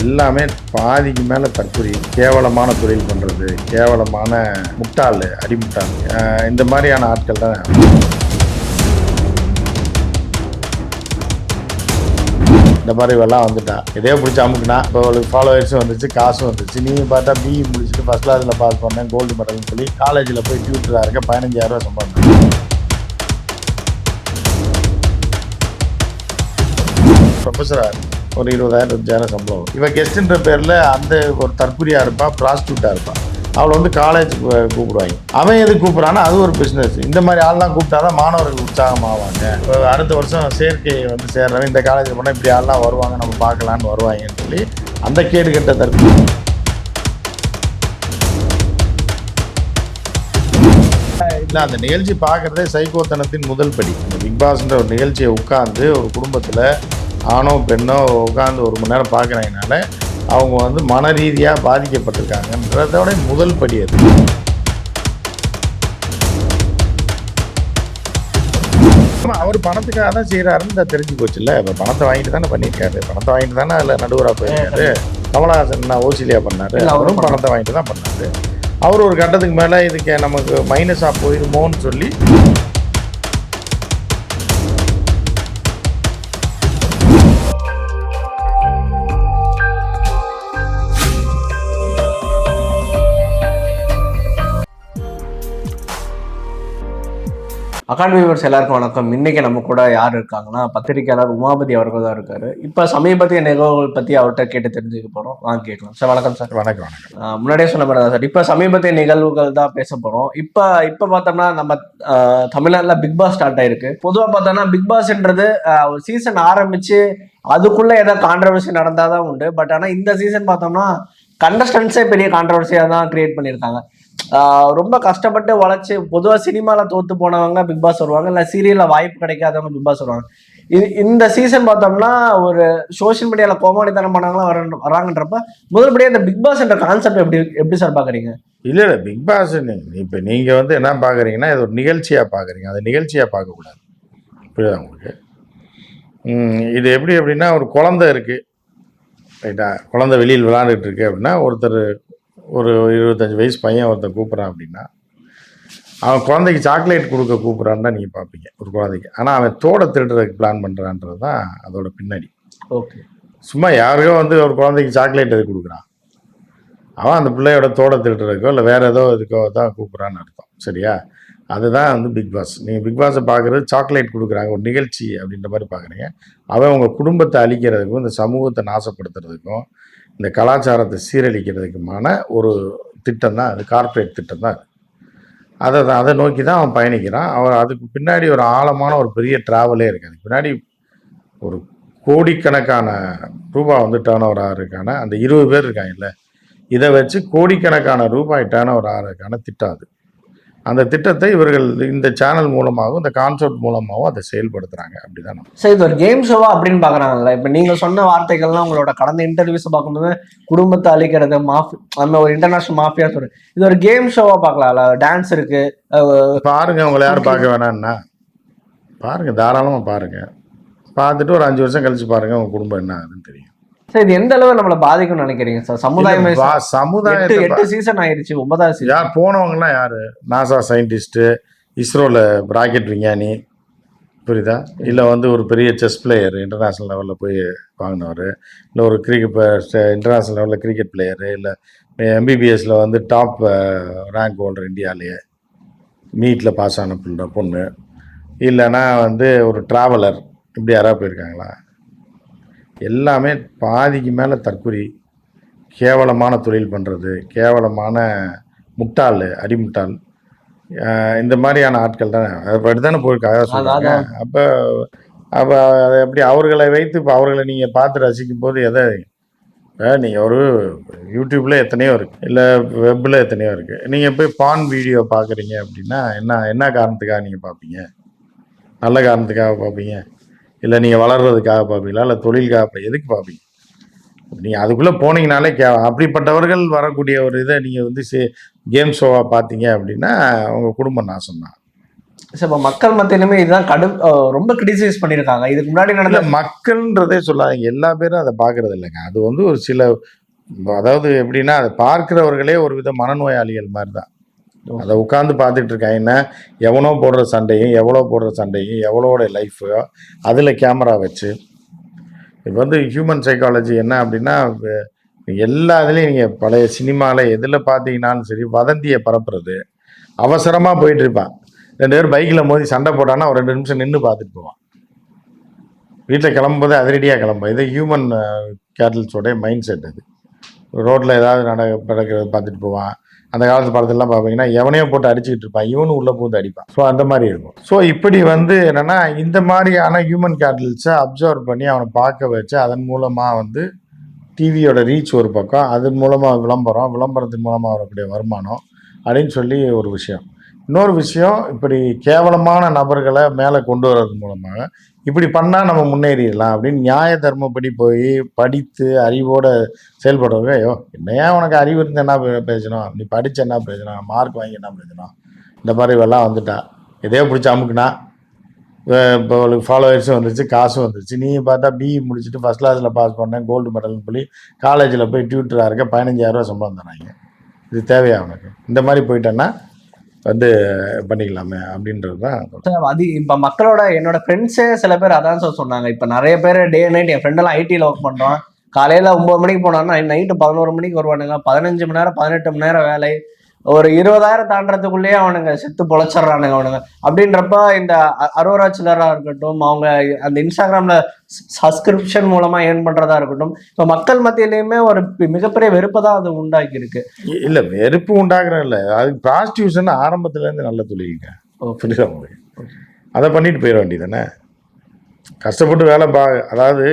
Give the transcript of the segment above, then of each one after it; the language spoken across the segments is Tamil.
எல்லாமே பாதிக்கு மேலே தற்கொலை, கேவலமான தொழில் பண்ணுறது, கேவலமான முட்டாள், அடிமுட்டாள், இந்த மாதிரியான ஆட்கள் தான். இந்த மாதிரி எல்லாம் வந்துட்டா இதே பிடிச்சி அமுக்குனா இப்போ அவளுக்கு ஃபாலோவர்ஸும் வந்துச்சு, காசும் வந்துச்சு. நீங்கள் பார்த்தா பிஇ முடிச்சுட்டு ஃபஸ்ட் கிளாஸில் பாஸ் பண்ணேன், கோல்டு மெடல்னு சொல்லி காலேஜில் போய் டியூட்டராக இருக்க 15,000 சம்பாதிச்சேன். ப்ரொஃபஸராக ஒரு 20,000 25,000 சம்பளம் வரும். இவன் கெஸ்ட்ன்ற பேரில் அந்த ஒரு தற்கொலையாக இருப்பாள், ப்ராஸ்டியூட்டாக இருப்பாள். அவளை வந்து காலேஜ் கூப்பிடுவாங்க. அவன் எது கூப்பிட்றான்னா அது ஒரு பிஸ்னஸ். இந்த மாதிரி ஆள்லாம் கூப்பிட்டா தான் மாணவர்கள் உற்சாகமாவாங்க. இப்போ அடுத்த வருஷம் சேர்க்கை வந்து சேர்றவன் இந்த காலேஜில் போனால் இப்படி ஆள்லாம் வருவாங்க, நம்ம பார்க்கலான்னு வருவாங்கன்னு சொல்லி அந்த கேடு கட்ட தற்கொலை. இல்லை, அந்த நிகழ்ச்சி பார்க்குறதே சைக்கோத்தனத்தின் முதல் படி. இந்த பிக் பாஸ்ன்ற ஒரு நிகழ்ச்சியை உட்காந்து ஒரு குடும்பத்தில் ஆணோ பெண்ணோ உட்காந்து 1 மணி நேரம் பார்க்குறாங்கனால அவங்க வந்து மன ரீதியாக பாதிக்கப்பட்டிருக்காங்கன்றதோட முதல் படி அது. அவர் பணத்துக்காக தான் செய்கிறாருன்னு தெரிஞ்சு போச்சுல்ல. இப்போ பணத்தை வாங்கிட்டு தானே பண்ணியிருக்காரு, பணத்தை வாங்கிட்டு தானே அதில் நடுவராக போயிருக்காரு. கமலஹாசன் ஓசிலியா பண்ணார், அவரும் பணத்தை வாங்கிட்டு தான் பண்ணார். அவர் ஒரு கட்டத்துக்கு மேலே இதுக்கு நமக்கு மைனஸாக போயிடுமோன்னு சொல்லி அகாடமி வியூவர்ஸ் எல்லாருக்கும் வணக்கம். இன்னைக்கு நம்ம கூட யார் இருக்காங்கன்னா, பத்திரிகையாளர் உமாபதி அவர்கள் தான் இருக்காரு. இப்ப சமீபத்திய நிகழ்வுகள் பத்தி அவர்கிட்ட கேட்டு தெரிஞ்சுக்க போறோம். வாங்க கேட்கலாம் சார். வணக்கம் சார். வணக்கம். முன்னாடியே சொன்ன மாதிரி தான் சார், இப்ப சமீபத்திய நிகழ்வுகள் தான் பேச போறோம். இப்ப பார்த்தோம்னா நம்ம தமிழ்நாட்டுல பிக் பாஸ் ஸ்டார்ட் ஆயிருக்கு. பொதுவா பார்த்தோம்னா பிக் பாஸ்ன்றது ஒரு சீசன் ஆரம்பிச்சு அதுக்குள்ள ஏதாவது கான்ட்ரவர்சி நடந்தாதான் உண்டு. பட் ஆனா இந்த சீசன் பார்த்தோம்னா கண்டஸ்டன்ஸே பெரிய கான்ட்ரவர்சியா தான் கிரியேட் பண்ணியிருக்காங்க. ரொம்ப கஷ்டப்பட்டு வளைச்சு, பொதுவாக சினிமாவில் தோத்து போனவங்க பிக் பாஸ் வருவாங்க, இல்லை சீரியலில் வாய்ப்பு கிடைக்காதவங்க பிக் பாஸ் வருவாங்க. இந்த சீசன் பார்த்தோம்னா ஒரு சோஷியல் மீடியாவில் கோமாளித்தனம் பண்ணவங்களாம் வராங்கன்றப்ப முதல்படியாக இந்த பிக் பாஸ் என்ற கான்செப்ட் எப்படி சார் பார்க்குறீங்க? இல்லை, பிக் பாஸ் இப்போ நீங்கள் வந்து என்ன பார்க்குறீங்கன்னா இது ஒரு நிகழ்ச்சியாக பார்க்குறீங்க, அது நிகழ்ச்சியாக பார்க்கக்கூடாது. புரியுதா உங்களுக்கு? இது எப்படி அப்படின்னா, ஒரு குழந்தை இருக்குது ரைட்டா, குழந்தை வெளியில் விளாண்டுட்டு இருக்கு அப்படின்னா, ஒருத்தர் ஒரு 25 வயசு பையன் ஒருத்தர் கூப்பிட்றான் அப்படின்னா, அவன் குழந்தைக்கு சாக்லேட் கொடுக்க கூப்பிட்றான்னு தான் நீங்கள் பார்ப்பீங்க ஒரு குழந்தைக்கு. ஆனால் அவன் தோடை திருடுறதுக்கு பிளான் பண்ணுறான்றது தான் அதோட பின்னாடி. ஓகே, சும்மா யாரையோ வந்து ஒரு குழந்தைக்கு சாக்லேட் எது கொடுக்குறான், அவன் அந்த பிள்ளையோட தோடை திருடுறதுக்கோ இல்லை வேறு ஏதோ இதுக்கோ தான் கூப்பிட்றான்னு அர்த்தம். சரியா? அதுதான் வந்து பிக் பாஸ். நீங்கள் பிக் பாஸை பார்க்குறது சாக்லேட் கொடுக்குறாங்க ஒரு நிகழ்ச்சி அப்படின்ற மாதிரி பார்க்குறீங்க. அவன் உங்கள் குடும்பத்தை அழிக்கிறதுக்கும் இந்த சமூகத்தை நாசப்படுத்துறதுக்கும் இந்த கலாச்சாரத்தை சீரழிக்கிறதுக்குமான ஒரு திட்டம் தான் அது, கார்ப்பரேட் திட்டம் தான் அது. அதை நோக்கி தான் அவன் பயணிக்கிறான். அவன் அதுக்கு பின்னாடி ஒரு ஆழமான ஒரு பெரிய ட்ராவலே இருக்குது. அதுக்கு பின்னாடி ஒரு கோடிக்கணக்கான ரூபாய் வந்து டேர்ன் ஓவர் ஆகிறதுக்கான அந்த 20 பேர் இருக்காங்கல்ல, இதை வச்சு கோடிக்கணக்கான ரூபாய் டேர்ன் ஓவர் ஆகிறதுக்கான திட்டம் அது. அந்த திட்டத்தை இவர்கள் இந்த சேனல் மூலமாகவும் இந்த கான்செப்ட் மூலமாகவும் அதை செயல்படுத்துறாங்க. அப்படிதான் சார், இது ஒரு கேம் ஷோவா அப்படின்னு பாக்குறாங்கல்ல. இப்ப நீங்க சொன்ன வார்த்தைகள்லாம் உங்களோட கடந்த இன்டர்வியூஸ் பார்க்கும்போது குடும்பத்தை அழிக்கிறது, நம்ம ஒரு இன்டர்நேஷனல் மாஃபியா சொல்றது, இது ஒரு கேம் ஷோவா பார்க்கலாம்ல. டான்ஸ் இருக்கு பாருங்க, உங்களை யாரும் பார்க்க வேணாம்னா பாருங்க, தாராளமா பாருங்க. பார்த்துட்டு ஒரு 5 வருஷம் கழிச்சு பாருங்க, உங்க குடும்பம் என்ன ஆகுதுன்னு தெரியும். சார், இது எந்த அளவு நம்மளை பாதிக்கும்னு நினைக்கிறீங்க சார்? சமுதாயம் 8 சீசன் ஆயிடுச்சு, 9வது சீசன். யார் போனவங்கலாம் யாரு? நாசா சயின்டிஸ்ட்டு, இஸ்ரோவில் ராக்கெட் விஞ்ஞானி, புரியுதா? இல்லை வந்து ஒரு பெரிய செஸ் பிளேயர், இன்டர்நேஷ்னல் லெவலில் போய் வாங்கினவர், இல்லை ஒரு இன்டர்நேஷ்னல் லெவலில் கிரிக்கெட் பிளேயரு, இல்லை எம்பிபிஎஸ்சில் வந்து டாப் ரேங்க் ஹோல்டர் இந்தியாவிலேயே, நீட்டில் பாஸ் ஆன பொண்ணு, இல்லைன்னா வந்து ஒரு ட்ராவலர், இப்படி யாராவது போயிருக்காங்களா? எல்லாமே பாதிக்கு மேலே தற்கொலை, கேவலமான தொழில் பண்ணுறது, கேவலமான முட்டாள், அடிமுட்டாள், இந்த மாதிரியான ஆட்கள் தானே. அப்படி தானே போயிருக்காங்க சொல்கிறாங்க. அப்போ அதை எப்படி அவர்களை வைத்து இப்போ அவர்களை நீங்கள் பார்த்து ரசிக்கும் போது எதை நீங்கள் ஒரு யூடியூப்பில் எத்தனையோ இருக்குது, இல்லை வெப்பில் எத்தனையோ இருக்குது. நீங்கள் போய் பான் வீடியோ பார்க்குறீங்க அப்படின்னா என்ன காரணத்துக்காக நீங்கள் பார்ப்பீங்க? நல்ல காரணத்துக்காக பார்ப்பீங்க, இல்லை நீங்கள் வளர்கிறதுக்காக பார்ப்பீங்களா, இல்லை தொழிலுக்காக எதுக்கு பார்ப்பீங்க? நீங்கள் அதுக்குள்ளே போனீங்கனாலே அப்படிப்பட்டவர்கள் வரக்கூடிய ஒரு இதை நீங்கள் வந்து கேம் ஷோவாக பார்த்தீங்க அப்படின்னா உங்கள் குடும்ப நாசம் தான். சார் இப்போ மக்கள் மத்தியிலுமே இதுதான் ரொம்ப கிரிட்டிசைஸ் பண்ணியிருக்காங்க. இதுக்கு முன்னாடி இல்ல நடந்த மக்கள்ன்றதே சொல்லாதீங்க. எல்லா பேரும் அத பார்க்கறது இல்லைங்க. அது வந்து ஒரு சில அதாவது எப்படின்னா, அத பார்க்கிறவர்களே ஒரு வித மனநோயாளிகள் மாரி தான். அத உட்கார்ந்து பார்த்துட்டு இருக்காங்கன்னா, எவனோ போடுற சண்டையும், எவ்வளோ போடுற சண்டையும், எவ்வளோட லைஃபோ அதில கேமரா வச்சு, இப்போ வந்து ஹியூமன் சைக்காலஜி என்ன அப்படின்னா, எல்லா இதுலயும் நீங்க பழைய சினிமால எதுல பார்த்தீங்கன்னாலும் சரி, வதந்திய பரப்புறது. அவசரமா போயிட்டு இருப்பான். 2 பேரும் பைக்ல மோதி சண்டை போட்டான்னா, ஒரு 2 நிமிஷம் நின்னு பார்த்துட்டு போவான். வீட்ல கிளம்பும்போது அதிரடியா கிளம்புவான். இது ஹியூமன் கேட்டல்ஸோட மைண்ட் செட் அது. ரோட்ல ஏதாவது நடக்கிறத பார்த்துட்டு போவான். அந்த காலத்து படத்துலலாம் பார்ப்பீங்கன்னா, எவனையோ போட்டு அடிச்சுக்கிட்டு இருப்பான். இவனும் உள்ள பூந்து அடிப்பான். ஸோ அந்த மாரி இருக்கும். ஸோ இப்படி வந்து என்னன்னா, இந்த மாரியான ஹியூமன் கேட்டல்ஸ அப்சர்வ் பண்ணி அவன பார்க்க வச்சு, அதன் மூலமா வந்து டிவியோட ரீச் ஒரு பக்கம், அதன் மூலமா விளம்பரம், விளம்பரத்தின் மூலமா வரக்கூடிய வருமானம் அப்படின்னு சொல்லி ஒரு விஷயம். இன்னொரு விஷயம், இப்படி கேவலமான நபர்கள மேல கொண்டு வர்றது மூலமாக, இப்படி பண்ணா நம்ம முன்னேறிடலாம் அப்படின்னு நியாய தர்மப்படி போய் படித்து அறிவோட செயல்படுறவங்க, ஐயோ என்னையா உனக்கு அறிவு இருந்து என்ன பிரயோஜனம், நீ படிச்சு என்ன பிரயோஜனம், மார்க் வாங்கி என்ன பிரயோஜனம், இந்த மாதிரி இவெல்லாம் வந்துட்டா எதையோ பிடிச்சி அமுக்குனா இப்போ அவளுக்கு ஃபாலோவர்ஸும் வந்துருச்சு, காசும் வந்துருச்சு. நீ பார்த்தா பிஇ முடிச்சுட்டு ஃபஸ்ட் கிளாஸில் பாஸ் பண்ணேன், கோல்டு மெடல்னு சொல்லி காலேஜில் போய் டியூட்டராக இருக்க 15,000 சம்பளம் தராங்க. இது தேவையா உனக்கு? இந்த மாதிரி போயிட்டேன்னா வந்து பண்ணிக்கலாமே அப்படின்றது தான். சார் அது இப்ப மக்களோட என்னோட ஃப்ரெண்ட்ஸே சில பேர் அதான் சார் சொன்னாங்க. இப்ப நிறைய பேர் டே நைட் என் ஃப்ரெண்ட் எல்லாம் ஐடில ஒர்க் பண்றோம். காலையில 9 மணிக்கு போனான்னா நைட்டு 11 மணிக்கு வருவானுங்க. 15 மணி நேரம் 18 மணி நேரம் வேலை. ஒரு 20,000 தாண்டறதுக்குள்ளேயே அவனுங்க செத்து பொழைச்சிடறானுங்க அவனுங்க. அப்படின்றப்ப இந்த அரோரா சிலரா இருக்கட்டும், அவங்க அந்த இன்ஸ்டாகிராம்ல சப்ஸ்கிரிப்ஷன் மூலமா ஏர்ன் பண்றதா இருக்கட்டும், இப்போ மக்கள் மத்தியிலயுமே ஒரு மிகப்பெரிய வெறுப்பை தான் அது உண்டாக்கி இருக்கு. இல்ல வெறுப்பு உண்டாக்குறது இல்லை, அது ப்ராஸ்டியூஷன் ஆரம்பத்துல இருந்து நல்ல தொழிலுங்க. புரியுதா உங்களுக்கு? அதை பண்ணிட்டு போயிட வேண்டியதானே. கஷ்டப்பட்டு வேலை அதாவது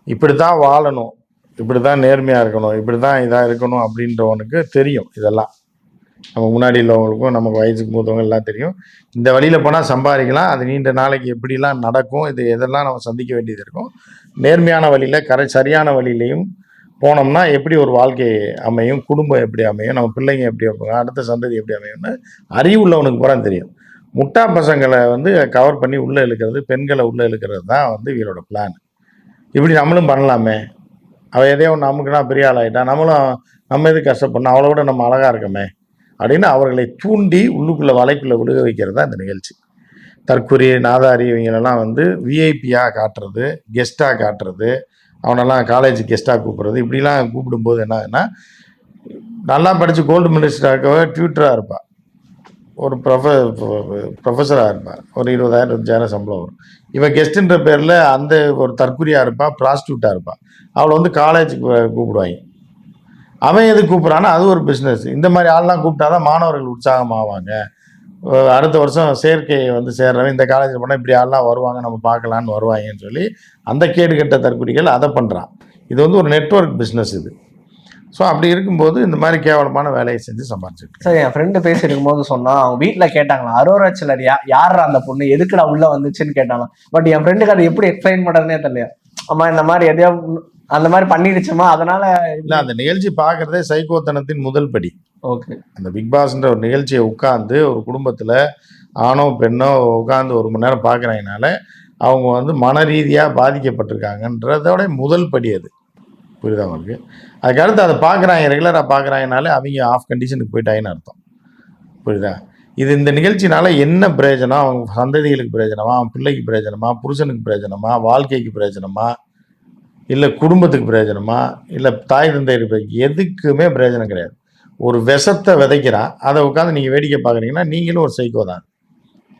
இப்படி தான் வாழணும், இப்படி தான் நேர்மையாக இருக்கணும், இப்படி தான் இதாக இருக்கணும் அப்படின்றவனுக்கு தெரியும். இதெல்லாம் நமக்கு முன்னாடி உள்ளவங்களுக்கும் நமக்கு வயசுக்கு மூத்தவங்க எல்லாம் தெரியும். இந்த வழியில் போனால் சம்பாதிக்கலாம், அது நீண்ட நாளைக்கு எப்படிலாம் நடக்கும், இது எதெல்லாம் நம்ம சந்திக்க வேண்டியது இருக்கும், நேர்மையான வழியில் சரியான வழியிலையும் போனோம்னா எப்படி ஒரு வாழ்க்கை அமையும், குடும்பம் எப்படி அமையும், நம்ம பிள்ளைங்க எப்படி அமையும், அடுத்த சந்ததி எப்படி அமையும்னு அறிவுள்ளவனுக்கு பூரா தெரியும். முட்டா பசங்களை வந்து கவர் பண்ணி உள்ளே இழுக்கிறது, பெண்களை உள்ளே இழுக்கிறது தான் வந்து இவரோட பிளான். இப்படி நம்மளும் பண்ணலாமே, அவள் எதையோ ஒன்று நமக்குனா பெரிய ஆளாயிட்டா, நம்மளும் நம்ம எது கஷ்டப்படணும், அவளை விட நம்ம அழகாக இருக்கமே அப்படின்னு அவர்களை தூண்டி உள்ளுக்குள்ளே வலைக்குள்ளே விடுக வைக்கிறது தான் இந்த நிகழ்ச்சி. தற்கொலை நாதாரி இவங்களெல்லாம் வந்து விஐபியாக காட்டுறது, கெஸ்ட்டாக காட்டுறது, அவனெல்லாம் காலேஜ் கெஸ்ட்டாக கூப்பிட்றது, இப்படிலாம் கூப்பிடும்போது என்ன ஆகுதுன்னா, நல்லா படித்து கோல்டு மெடலிஸ்டாக இருக்கவே டியூட்டராக இருப்பாள், ஒரு ப்ரொஃபஸராக இருப்பாள், ஒரு 20,000 25,000 சம்பளம் வரும். இவன் கெஸ்ட்டுன்ற பேரில் அந்த ஒரு தற்கொலையாக இருப்பாள், ப்ராஸ்டியூட்டாக இருப்பாள், அவளை வந்து காலேஜுக்கு கூப்பிடுவாங்க. அவன் எது கூப்பிட்றான்னா அது ஒரு பிஸ்னஸ். இந்த மாதிரி ஆள்லாம் கூப்பிட்டா தான் மாணவர்கள் உற்சாகமாவாங்க. அடுத்த வருஷம் சேர்க்கையை வந்து சேர்றவன் இந்த காலேஜில் போனால் இப்படி ஆள்லாம் வருவாங்க, நம்ம பார்க்கலான்னு வருவாங்கன்னு சொல்லி அந்த கேடுகட்ட தற்கொலைகள் அதை பண்ணுறான். இது வந்து ஒரு நெட்வொர்க் பிஸ்னஸ் இது. ஸோ அப்படி இருக்கும்போது இந்த மாதிரி கேவலமான வேலையை செஞ்சு சம்பாதிச்சிருக்கு. சார் என் ஃப்ரெண்டு பேசியிருக்கும் போது சொன்னால், அவங்க வீட்டில் கேட்டாங்களா, அரோரா சிலர் யார் அந்த பொண்ணு எதுக்குடா உள்ளே வந்துச்சுன்னு கேட்டாலும். பட் என் ஃப்ரெண்டுக்கு அதை எப்படி எக்ஸ்பிளைன் பண்ணுறதுனே தெரியல. அம்மா இந்த மாதிரி எதையோ அந்த மாதிரி பண்ணிடுச்சுமா, அதனால இல்லை அந்த நிகழ்ச்சி பார்க்குறதே சைக்கோத்தனத்தின் முதல் படி. ஓகே, அந்த பிக் பாஸ்ன்ற ஒரு நிகழ்ச்சியை உட்காந்து ஒரு குடும்பத்தில் ஆணோ பெண்ணோ உட்காந்து 1 மணி நேரம் பார்க்குறாங்கனால அவங்க வந்து மன ரீதியாக பாதிக்கப்பட்டிருக்காங்கன்றதோட முதல் படி அது. புரியுதா அவங்களுக்கு? அதுக்கடுத்து அதை பார்க்குறாங்க, ரெகுலராக பார்க்குறாங்கனாலே அவங்க ஆஃப் கண்டிஷனுக்கு போயிட்டாங்கன்னு அர்த்தம். புரியுதா? இது இந்த நிகழ்ச்சினால என்ன பிரயோஜனம், அவங்க சந்ததிகளுக்கு பிரயோஜனமா, அவன் பிள்ளைக்கு பிரயோஜனமா, புருஷனுக்கு பிரயோஜனமா, வாழ்க்கைக்கு பிரயோஜனமா, இல்லை குடும்பத்துக்கு பிரயோஜனமா, இல்லை தாய் தந்தையருக்கு எதுக்குமே பிரயோஜனம் கிடையாது. ஒரு விஷத்தை விதைக்கிறான், அதை உட்காந்து நீங்கள் வேடிக்கை பார்க்குறீங்கன்னா நீங்களும் ஒரு சைக்கோ தான்,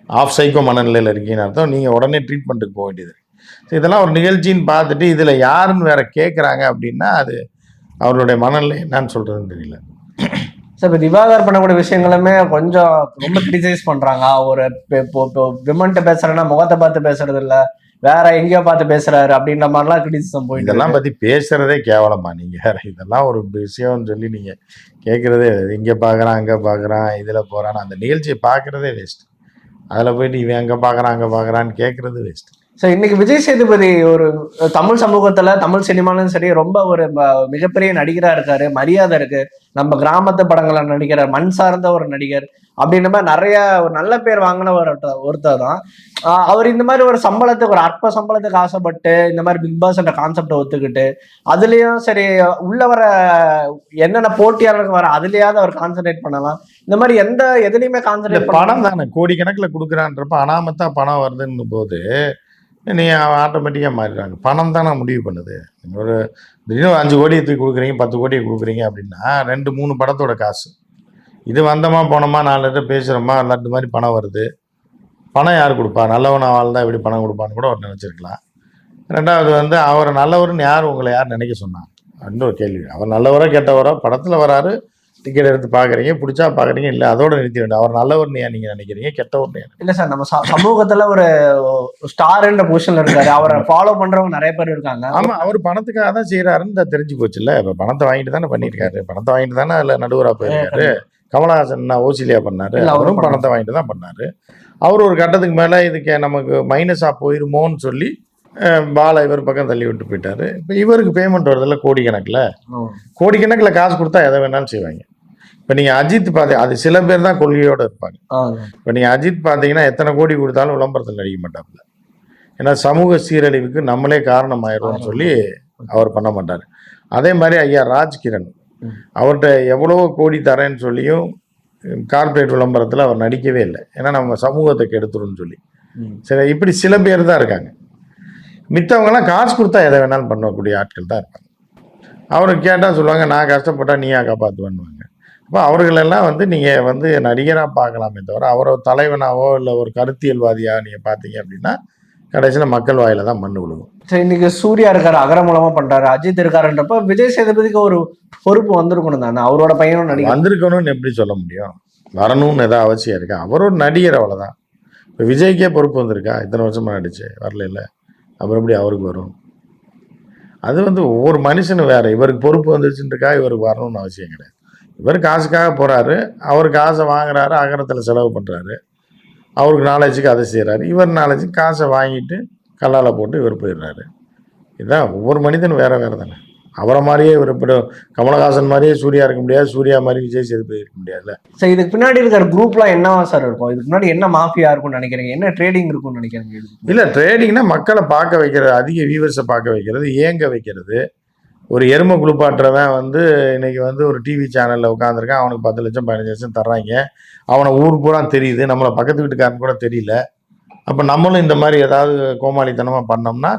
ஆஃப் சைக்கோ மனநிலையில் இருக்கீங்கன்னு அர்த்தம். நீங்கள் உடனே ட்ரீட்மெண்ட்டுக்கு போக வேண்டியது. ஸோ இதெல்லாம் ஒரு நிகழ்ச்சின்னு பார்த்துட்டு இதில் யாருன்னு வேற கேட்குறாங்க அப்படின்னா அது அவருடைய மனநிலை என்னன்னு சொல்கிறதுன்னு தெரியல. சார் இப்போ திவாகர் பண்ணக்கூடிய விஷயங்களுமே கொஞ்சம் ரொம்ப கிரிட்டிசைஸ் பண்ணுறாங்க. ஒரு இப்போ விமன்ட்ட பேசுகிறேன்னா முகத்தை பார்த்து பேசுறது இல்லை, வேற எங்கேயோ பார்த்து பேசுறாரு அப்படின்ற மாதிரிலாம் கிரிட்டிசிசம் போயிட்டு. இதெல்லாம் பற்றி பேசுகிறதே கேவலமா. நீங்கள் வேற இதெல்லாம் ஒரு விஷயம்னு சொல்லி நீங்கள் கேட்குறதே, இங்கே பார்க்குறான் அங்கே பார்க்குறான் இதில் போகிறான்னு அந்த நிகழ்ச்சியை பார்க்குறதே வேஸ்ட். அதில் போயிட்டு இவன் அங்கே பார்க்குறான் அங்கே பார்க்குறான்னு கேட்குறது வேஸ்ட். ஸோ இன்னைக்கு விஜய் சேதுபதி ஒரு தமிழ் சமூகத்துல தமிழ் சினிமாலும் சரி ரொம்ப ஒரு மிகப்பெரிய நடிகரா இருக்காரு, மரியாதை இருக்கு. நம்ம கிராமத்து படங்களை நடிகர், மண் சார்ந்த ஒரு நடிகர் அப்படின்ற மாதிரி நிறைய ஒரு நல்ல பேர் வாங்கின ஒருத்தர் தான். அவர் இந்த மாதிரி ஒரு சம்பளத்துக்கு, ஒரு அற்ப சம்பளத்துக்கு ஆசைப்பட்டு இந்த மாதிரி பிக் பாஸ் என்ற கான்செப்டை ஒத்துக்கிட்டு அதுலயும் சரி உள்ள வர என்னென்ன போட்டியாளருக்கு வர அதுலயாவது அவர் கான்சென்ட்ரேட் பண்ணலாம். இந்த மாதிரி எதுலையுமே கான்சென்ட்ரேட் பணம் தானே கோடிக்கணக்கில் கொடுக்குறான்றப்ப அனாமத்தா பணம் வருதுன்னு போது நீ ஆட்டோமேட்டிக்காக மாறிடுறாங்க. பணம் தான் நான் முடிவு பண்ணுது. ஒரு திடீர்னு 5 கோடியை தூக்கி கொடுக்குறீங்க, 10 கோடியை கொடுக்குறீங்க அப்படின்னா 2-3 படத்தோட காசு. இது வந்தோமா போனோமா 4 பேர் பேசுகிறோமா எல்லாத்து மாதிரி பணம் வருது. பணம் யார் கொடுப்பா? நல்லவனா வாழ்ந்தா எப்படி பணம் கொடுப்பான்னு கூட அவர் நினச்சிருக்கலாம். 2வது வந்து அவரை நல்லவர்னு உங்களை யார் நினைக்க சொன்னாங்க அப்படின்னு ஒரு கேள்வி. அவர் நல்லவரோ கெட்டவரோ படத்தில் வராரு, டிக்கெட் எடுத்து பார்க்குறீங்க, பிடிச்சா பார்க்குறீங்க, இல்லை அதோட நிறுத்தி வேண்டாம். அவர் நல்லவர்னு ஏன் நீங்கள் நினைக்கிறீங்க, கெட்டவர்னு ஏன்? இல்லை சார், நம்ம சமூகத்தில் ஒரு ஸ்டார்ன்ற பொசிஷனில் இருக்காரு, அவரை ஃபாலோ பண்ணுறவங்க நிறைய பேர் இருக்காங்க. ஆமாம், அவர் பணத்துக்காக தான் செய்கிறாருன்னு தெரிஞ்சு போச்சு இல்லை. இப்போ பணத்தை வாங்கிட்டு தானே பண்ணியிருக்காரு, பணத்தை வாங்கிட்டு தானே அதில் நடுவராக போயிருக்காரு. கமலஹாசன் ஓசிலியா பண்ணாரு, அவரும் பணத்தை வாங்கிட்டு தான் பண்ணாரு. அவர் ஒரு கட்டத்துக்கு மேலே இதுக்கு நமக்கு மைனஸாக போயிருமோன்னு சொல்லி பாலை இவர் பக்கம் தள்ளி விட்டு போயிட்டாரு. இப்போ இவருக்கு பேமெண்ட் வருதில்ல கோடிக்கணக்கில் காசு கொடுத்தா எதை வேணாலும் செய்வாங்க. இப்போ நீங்கள் அஜித் அது சில பேர் தான் கொள்கையோடு இருப்பாங்க. இப்போ நீங்கள் அஜித் பார்த்தீங்கன்னா எத்தனை கோடி கொடுத்தாலும் விளம்பரத்தில் நடிக்க மாட்டாப்புல. ஏன்னா சமூக சீரழிவுக்கு நம்மளே காரணம் ஆயிடும்னு சொல்லி அவர் பண்ண மாட்டார். அதே மாதிரி ஐயா ராஜ்கிரண், அவர்கிட்ட எவ்வளவோ கோடி தரேன்னு சொல்லியும் கார்பரேட் விளம்பரத்தில் அவர் நடிக்கவே இல்லை. ஏன்னா நம்ம சமூகத்தை கெடுத்துருன்னு சொல்லி. சரி, இப்படி சில பேர் தான் இருக்காங்க. மித்தவங்கலாம் காசு கொடுத்தா எதை வேணாலும் பண்ணக்கூடிய ஆட்கள் தான் இருப்பாங்க. அவருக்கு கேட்டால் சொல்லுவாங்க, நான் கஷ்டப்பட்டா நீயா காப்பாற்றுவேன்னுவாங்க. அப்போ அவர்களெல்லாம் வந்து நீங்கள் வந்து நடிகராக பார்க்கலாமே தவிர அவரை தலைவனாவோ இல்லை ஒரு கருத்தியல்வாதியாக நீங்கள் பார்த்தீங்க அப்படின்னா கடைசியில் மக்கள் வாயில தான் மண்ணு விழுகும். சரி, இன்னைக்கு சூர்யா இருக்காரு, அகர மூலமா பண்றாரு, அஜித் இருக்காருன்றப்ப விஜய் சேதுபதிக்கு ஒரு பொறுப்பு வந்திருக்கணும் தானே. அவரோட பையனும் நடிகர் வந்திருக்கணும்னு எப்படி சொல்ல முடியும்? வரணும்னு ஏதாவது அவசியம் இருக்கா? அவர் ஒரு நடிகர், அவ்வளோதான். இப்போ விஜய்க்கே பொறுப்பு வந்திருக்கா? இத்தனை வருஷமா நடிச்சு வரல இல்லை, அப்புறம் எப்படி அவருக்கு வரும்? அது வந்து ஒவ்வொரு மனுஷனும் வேற. இவருக்கு பொறுப்பு வந்துருச்சுருக்கா இவருக்கு வரணும்னு அவசியம் கிடையாது. இவர் காசுக்காக போறாரு, அவர் காசை வாங்குறாரு, அகரத்தில் செலவு பண்றாரு, அவருக்கு நாலேஜுக்கு அதை செய்கிறாரு. இவர் நாலேஜுக்கு காசை வாங்கிட்டு கல்லால் போட்டு இவர் போயிடுறாரு. இதுதான் ஒவ்வொரு மனிதனும் வேற வேற தானே. அவரை மாதிரியே இவர் இப்போ கமலஹாசன் மாதிரியே சூர்யா இருக்க முடியாது, சூர்யா மாதிரி விஜய் சேதுபதி இருக்க முடியாதுல்ல. சார், இதுக்கு பின்னாடி இருக்கிற குரூப்லாம் என்னவா சார் இருக்கும்? இதுக்கு முன்னாடி என்ன மாஃபியா இருக்கும்னு நினைக்கிறீங்க? என்ன ட்ரேடிங் இருக்கும்னு நினைக்கிறீங்க? இல்லை, ட்ரேடிங்னா மக்களை பார்க்க வைக்கிறது, அதிக வியூவர்ஸை பார்க்க வைக்கிறது, ஏங்க வைக்கிறது. ஒரு எருமை குளிப்பாட்டுறவன் வந்து இன்னைக்கு வந்து ஒரு டிவி சேனலில் உட்காந்துருக்கான், அவனுக்கு 10 லட்சம் 15 லட்சம் தர்றாங்க, அவனை ஊர் பூரா தெரியுது, நம்மளை பக்கத்து வீட்டுக்காரன் கூட தெரியல. அப்போ நம்மளும் இந்த மாதிரி ஏதாவது கோமாளித்தனமாக பண்ணோம்னா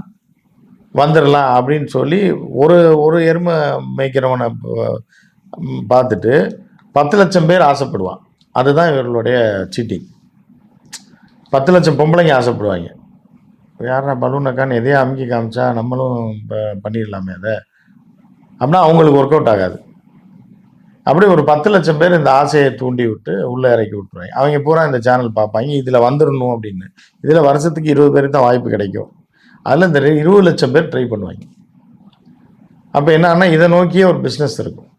வந்துடலாம் அப்படின்னு சொல்லி ஒரு எருமை மேய்க்கிறவனை பார்த்துட்டு 10 லட்சம் பேர் ஆசைப்படுவான். அதுதான் இவர்களுடைய சீட்டிங். 10 லட்சம் பொம்பளைங்க ஆசைப்படுவாங்க. யாரா பலூனக்கான்னு எதையோ அமுக்கி காமிச்சா நம்மளும் பண்ணிடலாமே அதை அப்படின்னா அவங்களுக்கு ஒர்க் அவுட் ஆகாது. அப்படி ஒரு 10 லட்சம் பேர் இந்த ஆசையை தூண்டி விட்டு உள்ளே இறக்கி விட்டுருவாங்க. அவங்க பூரா இந்த சேனல் பார்ப்பாங்க, இதில் வந்துடணும் அப்படின்னு. இதில் வருஷத்துக்கு 20 பேருக்கு தான் வாய்ப்பு கிடைக்கும். அதில் இந்த 20 லட்சம் பேர் ட்ரை பண்ணுவாங்க. அப்போ என்னன்னா இதை நோக்கியே ஒரு பிஸ்னஸ் இருக்கும்.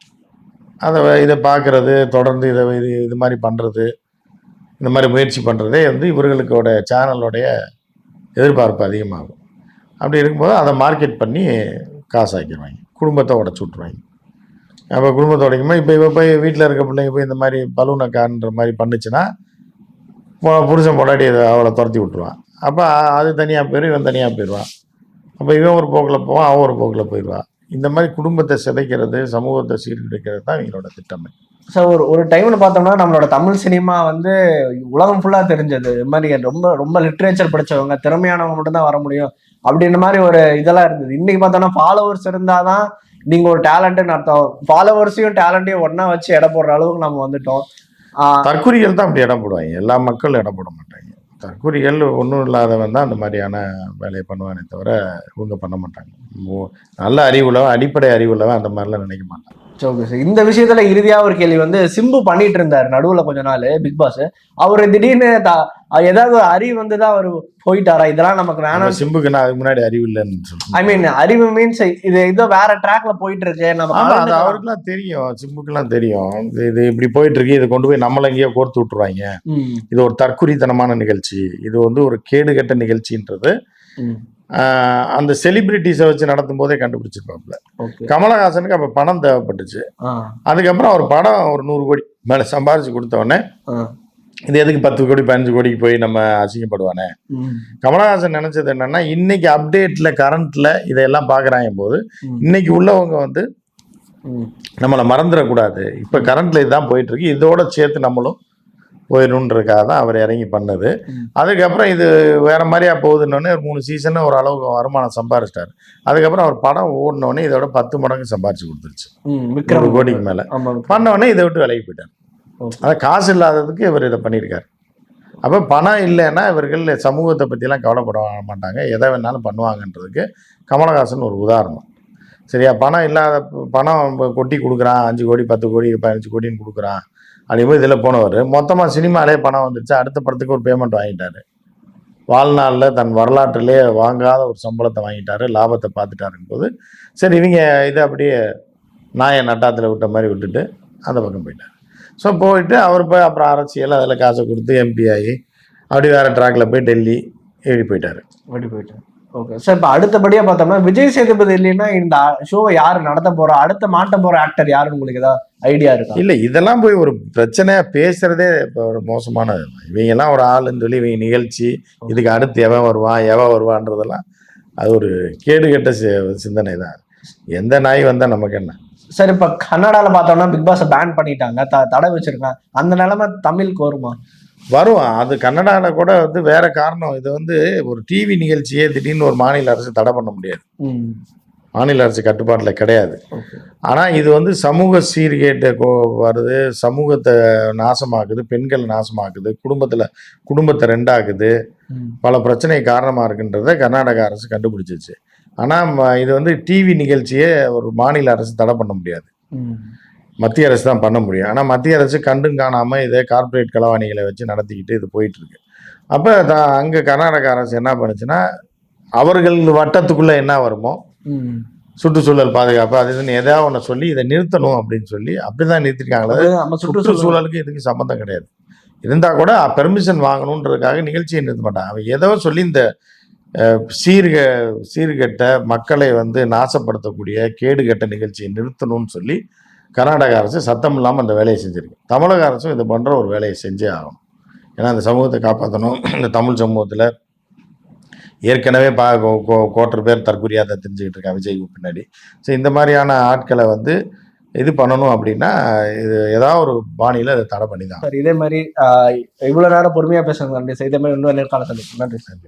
இதை பார்க்குறது, தொடர்ந்து இது மாதிரி பண்ணுறது, இந்த மாதிரி முயற்சி பண்ணுறதே வந்து இவர்களுக்கோட சேனலோடைய எதிர்பார்ப்பு அதிகமாகும். அப்படி இருக்கும்போது அதை மார்க்கெட் பண்ணி காசு ஆக்கிடுவாங்க, குடும்பத்தை உடச்சி விட்ருவாங்க. அப்போ குடும்பத்தை உடைக்கும்போது இப்போ போய் வீட்டில் இருக்க பிள்ளைங்க போய் இந்த மாதிரி பலூனக்கான்ற மாதிரி பண்ணுச்சுன்னா புருஷன் பொண்டாட்டி அவளை துரத்தி விட்டுருவான். அப்போ அது தனியாக போயிடும், இவன் தனியாக போயிடுவான். அப்போ இவன் ஒரு போக்கில் போவான், அவன் ஒரு போக்கில் போயிடுவான். இந்த மாதிரி குடும்பத்தை சிதைக்கிறது, சமூகத்தை சீர்குலைக்கிறது தான் இவங்களோட திட்டமே. ஸோ ஒரு டைம்ல பார்த்தோம்னா நம்மளோட தமிழ் சினிமா வந்து உலகம் ஃபுல்லாக தெரிஞ்சது. இது மாதிரி ரொம்ப ரொம்ப லிட்ரேச்சர் படித்தவங்க, திறமையானவங்க மட்டும்தான் வர முடியும் அப்படின்ற மாதிரி ஒரு இதெல்லாம் இருந்தது. இன்னைக்கு பார்த்தோம்னா ஃபாலோவர்ஸ் இருந்தாதான் நீங்க ஒரு டேலண்ட்னு அர்த்தம். ஃபாலோவர்ஸையும் டேலண்ட்டையும் ஒன்னா வச்சு இடம் போடுற அளவுக்கு நம்ம வந்துட்டோம். தற்குறிகள் தான் அப்படி இடம் போடுவாங்க, எல்லா மக்களும் இடம் போட மாட்டாங்க. தற்குறிகள் ஒன்றும் இல்லாதவன் தான் அந்த மாதிரியான வேலையை பண்ணுவானே தவிர இவங்க பண்ண மாட்டாங்க. நல்ல அறிவுள்ளவன், அடிப்படை அறிவுள்ளவன் அந்த மாதிரிலாம் நினைக்க மாட்டான். ஓகே சார், இந்த விஷயத்துல இறுதியா ஒரு கேள்வி வந்து சிம்பு பண்ணிட்டு இருந்தாரு நடுவுல கொஞ்ச நாள் பிக் பாஸ். அவரு திடீர்னு ஏதாவது அறிவு வந்துதான் அவரு போயிட்டாரா? இதெல்லாம் நமக்கு வேணாம். சிம்புக்கு நான் அதுக்கு முன்னாடி அறிவு இல்லைன்னு சொல்றேன். ஐ மீன் அறிவு மீன்ஸ் இது ஏதோ வேற ட்ராக்ல போயிட்டு இருக்கு. அது அவருக்குலாம் தெரியும், சிம்புக்குலாம் தெரியும். இது இப்படி போயிட்டு இருக்கு, இதை கொண்டு போய் நம்மள எங்கேயோ கோர்த்து விட்டுருவாங்க, இது ஒரு தற்குறித்தனமான நிகழ்ச்சி, இது வந்து ஒரு கேடுகட்ட நிகழ்ச்சின்றது அந்த செலிபிரிட்டிஸை வச்சு நடத்தும் போதே கண்டுபிடிச்சிருப்பாப்புல. ஓகே. கமலஹாசனுக்கு அப்போ பணம் தேவைப்பட்டுச்சு. அதுக்கப்புறம் அவர் படம் ஒரு 100 கோடி மேலே சம்பாரிச்சு கொடுத்த உடனே இது எதுக்கு 10 கோடி 15 கோடிக்கு போய் நம்ம அசிங்கப்படுவானே. கமலஹாசன் நினைச்சது என்னன்னா, இன்னைக்கு அப்டேட்ல கரண்ட்ல இதையெல்லாம் பாக்குறாங்க போது இன்னைக்கு உள்ளவங்க வந்து நம்மளை மறந்துடக்கூடாது, இப்ப கரண்ட்ல இதுதான் போயிட்டு இருக்கு, இதோட சேர்த்து நம்மளும் போயிடணுன்றதுக்காக தான் அவர் இறங்கி பண்ணது. அதுக்கப்புறம் இது வேற மாதிரியா போகுதுன்னு ஒரு 3 சீசன் ஒரு அளவுக்கு வருமானம் சம்பாரிச்சிட்டாரு. அதுக்கப்புறம் அவர் படம் ஓடினோடனே இதோட 10 மடங்கு சம்பாரிச்சு கொடுத்துருச்சு. 100 கோடிக்கு மேல பண்ணோடனே இதை விட்டு விலகி போயிட்டார். அதான் காசு இல்லாததுக்கு இவர் இதை பண்ணியிருக்காரு. அப்போ பணம் இல்லைன்னா இவர்கள் சமூகத்தை பற்றிலாம் கவலைப்பட மாட்டாங்க, எதை வேணாலும் பண்ணுவாங்கன்றதுக்கு கமலஹாசன் ஒரு உதாரணம். சரியா? பணம் இல்லாத பணம் கொட்டி கொடுக்குறான், 5 கோடி 10 கோடி 15 கோடின்னு கொடுக்குறான் அப்படிங்கும்போது இதில் போனவர் மொத்தமாக சினிமாலே பணம் வந்துருச்சு, அடுத்த படத்துக்கு ஒரு பேமெண்ட் வாங்கிட்டாரு, வாழ்நாளில் தன் வரலாற்றிலே வாங்காத ஒரு சம்பளத்தை வாங்கிட்டாரு, லாபத்தை பார்த்துட்டாருங்க போது சரி இவங்க இதை அப்படியே நாயை நட்டாத்தில் விட்ட மாதிரி விட்டுட்டு அந்த பக்கம் போயிட்டார். ஸோ போயிட்டு அவர் போய் அப்புறம் அரசியல் அதில் காசை கொடுத்து எம்பி ஆகி அப்படி வேறு ட்ராக்ல போய் டெல்லி ஏறி போயிட்டார். Okay sir. இப்போ அடுத்தபடியாக பார்த்தோம்னா விஜய் சேதுபதி இல்லைன்னா இந்த ஷோவை யார் நடத்த போறா, அடுத்த மாட்ட போற ஆக்டர் யாருன்னு உங்களுக்கு ஏதாவது ஐடியா இருக்கா? இல்லை, இதெல்லாம் போய் ஒரு பிரச்சனையா பேசுறதே இப்போ ஒரு மோசமானது. இவங்கெல்லாம் ஒரு ஆளுன்னு சொல்லி இவங்க நிகழ்ச்சி இதுக்கு அடுத்து எவன் வருவான்றதெல்லாம் அது ஒரு கேடுகெட்ட சிந்தனை தான். எந்த நாய் வந்தால் நமக்கு என்ன சார்? இப்போ கன்னடாவில் பார்த்தோம்னா பிக் பாஸை பேன் பண்ணிட்டாங்க, தடை வச்சிருக்காங்க. அந்த நிலைமை தமிழுக்கு வருமா? வரும். அது கன்னடாவில் கூட வந்து வேற காரணம். இது வந்து ஒரு டிவி நிகழ்ச்சியே திடீர்னு ஒரு மாநில அரசு தடை பண்ண முடியாது, மாநில அரசு கட்டுப்பாட்டில் கிடையாது. ஆனால் இது வந்து சமூக சீர்கேட்டை வருது, சமூகத்தை நாசமாக்குது, பெண்கள் நாசமாக்குது, குடும்பத்தை ரெண்டாக்குது, பல பிரச்சனை காரணமாக இருக்குன்றத கர்நாடக அரசு கண்டுபிடிச்சிச்சு. ஆனால் இது வந்து டிவி நிகழ்ச்சியே ஒரு மாநில அரசு தடை பண்ண முடியாது, மத்திய அரசு தான் பண்ண முடியும். ஆனால் மத்திய அரசு கண்டும் காணாமல் இதே கார்பரேட் களவாணிகளை வச்சு நடத்திக்கிட்டு இது போயிட்டுருக்கு. அப்போ அங்கே கர்நாடக அரசு என்ன பண்ணுச்சுன்னா, அவர்கள் வட்டத்துக்குள்ளே என்ன வருமோ சுற்றுச்சூழல் பாதுகாப்பு அது இதுன்னு எதாவது ஒன்று சொல்லி இதை நிறுத்தணும் அப்படின்னு சொல்லி அப்படி தான் நிறுத்திருக்காங்களே. சுற்றுச்சூழலுக்கு இதுக்கு சம்மந்தம் கிடையாது. இருந்தால் கூட பெர்மிஷன் வாங்கணுன்றதுக்காக நிகழ்ச்சியை நிறுத்த மாட்டாங்க. அவன் ஏதோ சொல்லி இந்த சீர்கெட்ட மக்களை வந்து நாசப்படுத்தக்கூடிய கேடுகெட்ட நிகழ்ச்சியை நிறுத்தணும்னு சொல்லி கர்நாடக அரசு சத்தம் இல்லாமல் அந்த வேலையை செஞ்சுருக்கு. தமிழக அரசும் இது போன்ற ஒரு வேலையை செஞ்சே ஆகணும். ஏன்னா அந்த சமூகத்தை காப்பாற்றணும். இந்த தமிழ் சமூகத்தில் ஏற்கனவே கோட்டர் பேர் தற்கொலையாக தெரிஞ்சுக்கிட்டு இருக்கா விஜய்க்கு பின்னாடி. ஸோ இந்த மாதிரியான ஆட்களை வந்து இது பண்ணணும் அப்படின்னா இது ஏதாவது ஒரு பாணியில் அதை தடை பண்ணி தான். சார் இதே மாதிரி இவ்வளோ நேரம் பொறுமையாக பேசுங்க. நன்றி சார். இதே மாதிரி இன்னொரு நேர்காணல். நன்றி சார்.